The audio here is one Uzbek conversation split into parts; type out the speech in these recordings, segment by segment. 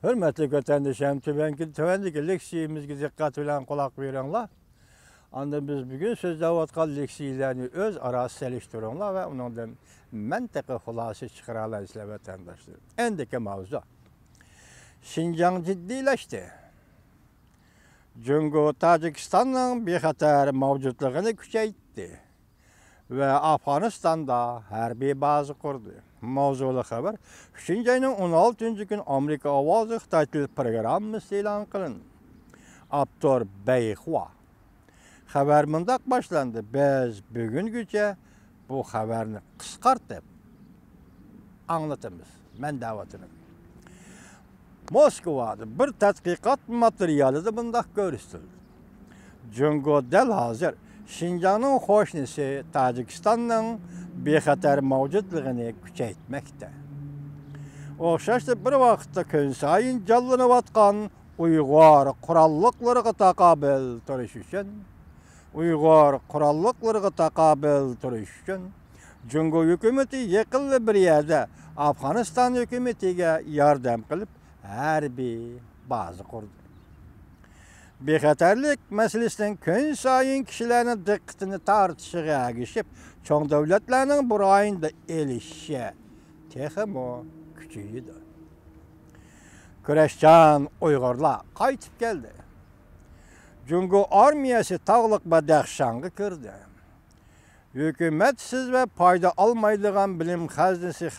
Hürmetli vatandaşlarım, tüvenki leksiyemizge dikkat bilen kulak verenler. Anda biz bugün sözlevatkan leksiyelerini öz arası seliştirenler ve ondan mentıkı hulası çıkaralar isle vatandaşlar. Endeki mavzu. Şinjan ciddileşti. Cungo Tacikistan'ın bir hatar mevcutluğunu küçeytti. Ve Afganistan'da harbiy bazı kurdu. Mavzulu haber. 3. ayının 16. gün Amerika Avazı Xitay Til programması e'lon qilindi. Abdur Beyxua. Haber mındaq başlandı. Biz bugünküce bu haberini qisqartib anlatamiz. Men davatini. Moskvada bir tadqiqot materialida bundaq ko'rsatildi. Jungo del hozir Şinjan'ın hoşnisi Tacikistan'ın bexatar mevcutluğunu küçeytmekte. Oxşaştı bir vaqtda kun sayın jallanıvatqan Uyghur qurallıqlarına taqabil turish uchun, Uyghur qurallıqlarına taqabil turish uchun Jungo hukumati yaqin bir yerda Afg'oniston hukumatiga yordam qilib harbiy baza qurdi. Bexatarlik meselesinden gün sayın kişilerin dikkatini tartışıya geçip çoğun devletlerinin bu rayında elişe texmo küçüğüydü. Küreşcan Uygurlar kaytıp geldi. Jungo armiyası tağlık Badaxşan'ı kırdı. Hükümetsiz ve payda almaydıgan bilim haznesi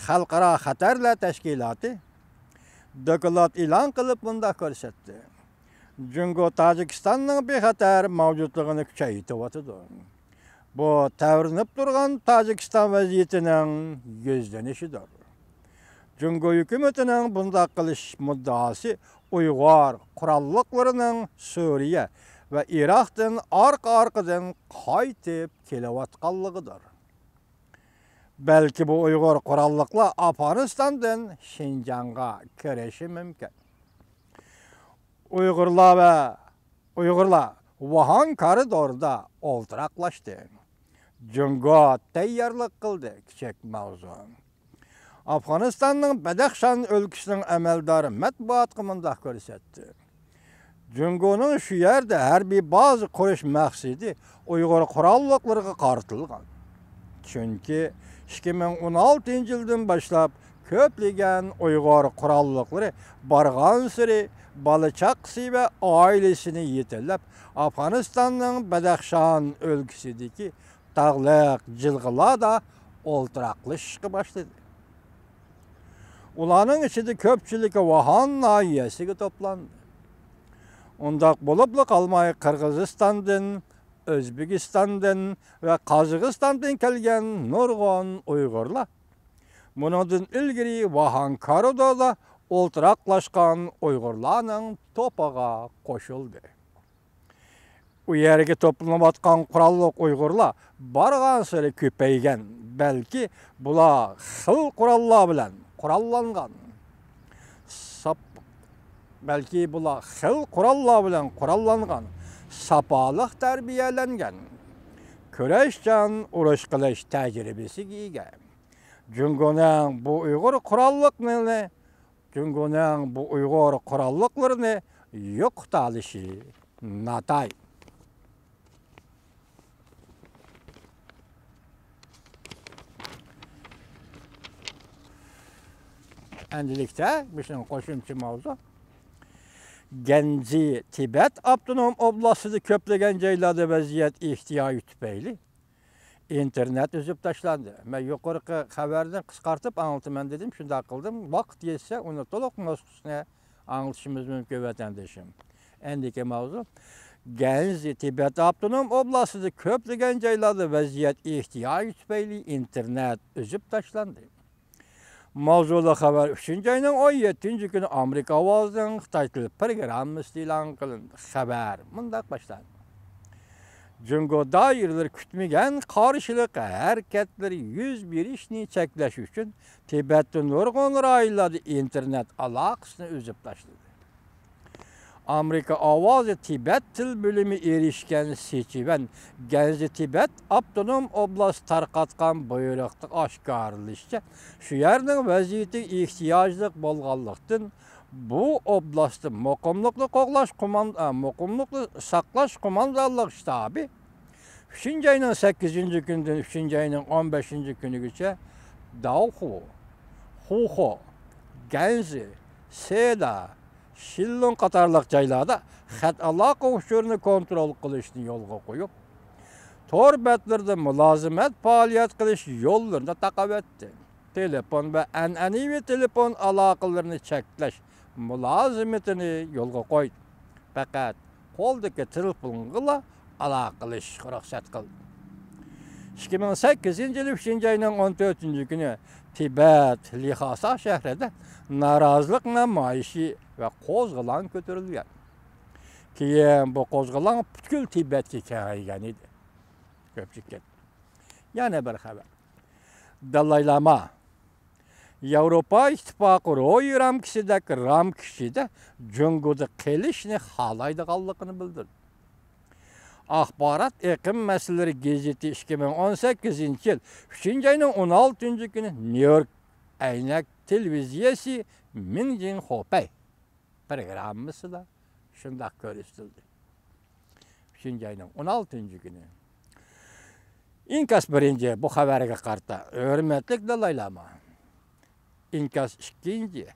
halkara xatarlar teşkilatı Dokulat ilan qilib bunda ko'rsatdi. Jungo Tacikistan'ın bexatar mavcutluğunu küçeytiyotidir. Bu tavrinib turgan Tacikistan vaziyetining yuzlanishidir. Jungo hukumatining bunda qilish muddaosi Uyg'ur qurolliqlarining Suriya va Iroqdan orqa-orqadan qaytib kelayotganligidir. Belki bu Uyghur qurolliqlar Afganistan'dan Şinjan'a kirishi mumkin. Uyg'urlar Wuhan koridorida o'ltiraqlashdi. Jungo tayyorlik qildi. Kichik mavzu. Afganistanning Badaxshan o'lkasining amaldori matbuot qimunda ko'rsatdi. Jungoning shu yerda harbiy baza qurish maqsadi Uyg'ur qurolliqlariga qaratilgan. Chunki 2016 yıldan başlap köpleyen Uyghur qurolliqlari bargan siri Balıçaqsi ve ailesini yetelep Afganistan'ın Badaxshan өлkəsideki dağlıq jilg'ılarda o'ltiraqlashishga başladı. Ularning içinde köpçülüğü Wuhan nahiyasiga toplandı. Undaq bo'libli qalmay Qirg'izistondan, Özbekistan'dan ve Kazakıstan'dan kelgen nurg'un Uyg'urlar. Bundan ilgari Wuhan koridorida o'ltiraqlashgan Uyg'urlarning to'piga qo'shildi. U yerga to'planayotgan qurolliq Uyg'urlar bargan sari ko'paygan. Belki bular xil qurollar bilan qurollangan. Belki bular xil qurollar bilan qurollangan. Sapalıq tərbiyelengen, küreşcan uruş qilish tecrübesiga ega. Jungoning bu Uyg'ur qurolliqlarini yo'qotilishi natay. Endilikte bizim qo'shimcha mavzu. Genci Tibet Abdunum oblastıda köplegen joylarda vaziyat ihtiyoji tufayli internet üzüp taşlandı. Ben yukarı haberden qisqartib anlatıman dedim, şunda qildim. Vaqt yetse onu to'liq nusxasini anlatışımız mümkün vatandaşım. Endiki mavzu Genci Tibet Abdunum oblastıda köplegen joylarda vaziyat ihtiyoji tufayli internet üzüp taşlandı. Mavzulu haber 3. ayının 17. günü Amerika Avazı'nın Xitay Til programması e'lon qilindi. Haber mundaq başlandı. Jungo doirlar kutmagan qarshilik harakatları yuz berishni cheklash uchun Tibetda nurg'un rayonlarda internet aloqasini uzib tashladi. Amerika Avazı Tibet til bölümü erişken seçiven Genzi Tibet Abdunum Oblast tarqatqan buyruqtıq aşkarılışça şu yerning vaziyeti ihtiyaclıq bolğanlıqtın bu oblastı muqimliqli qoqlash muqimliqli saqlash qo'mondonlik shtabi 3 ayning 8 kundan 3 ayning 15 kunigacha Dauhu, Huho, Genzi, Seda, Shillong qatorliq joylarda xat aloqa uchurini kontrol qilishni yo'lga qo'yib, tor betlarda mulozimat faoliyat qilish yo'llarini taqab etdi. Telefon va an'anaviy telefon aloqalarini cheklash mulozimatini yo'lga qo'ydi. Faqat qo'ldagi telefonga aloqa qilish ruxsat qildi. 2008 yil 3 ayning 14 kuni Tibet Lhasa shahrida norozilik namoyishi va qo'zg'olon ko'tarilgan. Keyin bu qo'zg'olon butkul Tibetga kengaygan edi. Ko'pchilikka. Yana bir xabar. Dalay Lama Yevropa İttifaqı ro'yi ramkishida Jungoda qilishni xohlaydiganligini bildirdi. Axborot iqlim masalalari gazeti 2018 yil 3 ayning 16 kuni New York aynak televiziyasi Minjin Hopay programmasida shunday ko'rsatildi. 3 ayning 16 kuni. Inkas birinchi bu xabarga qarta hurmatli Dalay Lama. Inkas ikkinchi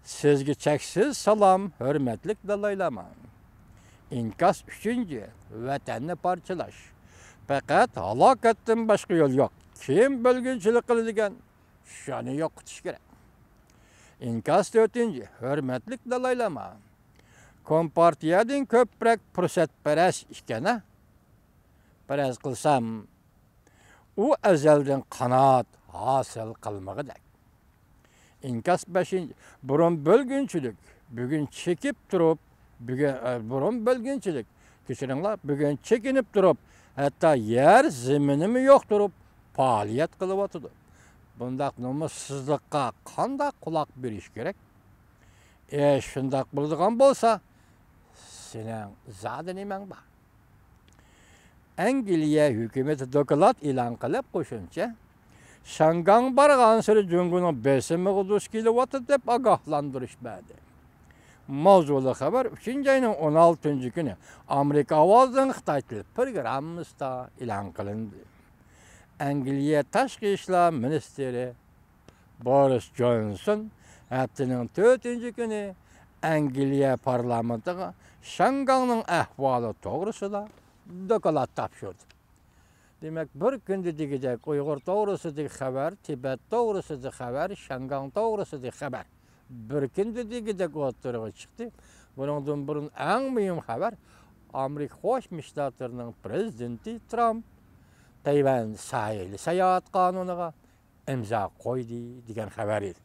sizga cheksiz salom hurmatli Dalay Lama. İnkas 3. Vatanni parçalash. Faqat halokatdan boshqa yo'l yo'q. Kim bölgünçilik qiladigan shuni yo'qotish kerak. İnkas 4. Hurmatli Dalay Lama. Kompartiyadan ko'proq fursatparast ekana paraz qilsam u azaldan qanot hosil qilmag'idak. İnkas 5. Burun bölgünçilik bugun chekib turib burun bölgünçilik. Kechiringlar, bugun chekinib turib, hatto yer zaminimi yo'q turib, faoliyat qilib o'tdi. Bundaq nomussizlikqa qanday quloq berish kerak? Shundaq bo'ladigan bo'lsa, sening zodi nimang bor? Angliya hukumati doklad e'lon qilib qo'shimcha, Shangang borgan sari Jungoning besimi duch kelyapti deb ogohlantirishmadi. Mavzuli xabar 3 ayning 16 kuni Amerika ovozining Xitoy tili programmasida e'lon qilindi. Angliya tashqi ishlar ministri Boris Johnson haftaning 4 kuni Angliya parlamentiga Shangangning ahvoli to'g'risida doklad topshirdi. Demak, bir kunda degidek Uyg'ur to'g'risidagi xabar, Tibet to'g'risidagi xabar, Shangang to'g'risidagi xabar bir kunda degidek o'tirg'i chiqdi. Bundan burun eng muhim xabar Amerika Qo'shma Shtatlarining prezidenti Trump Tayvan sayli sayohat qonuniga imzo qo'ydi degan xabar edi.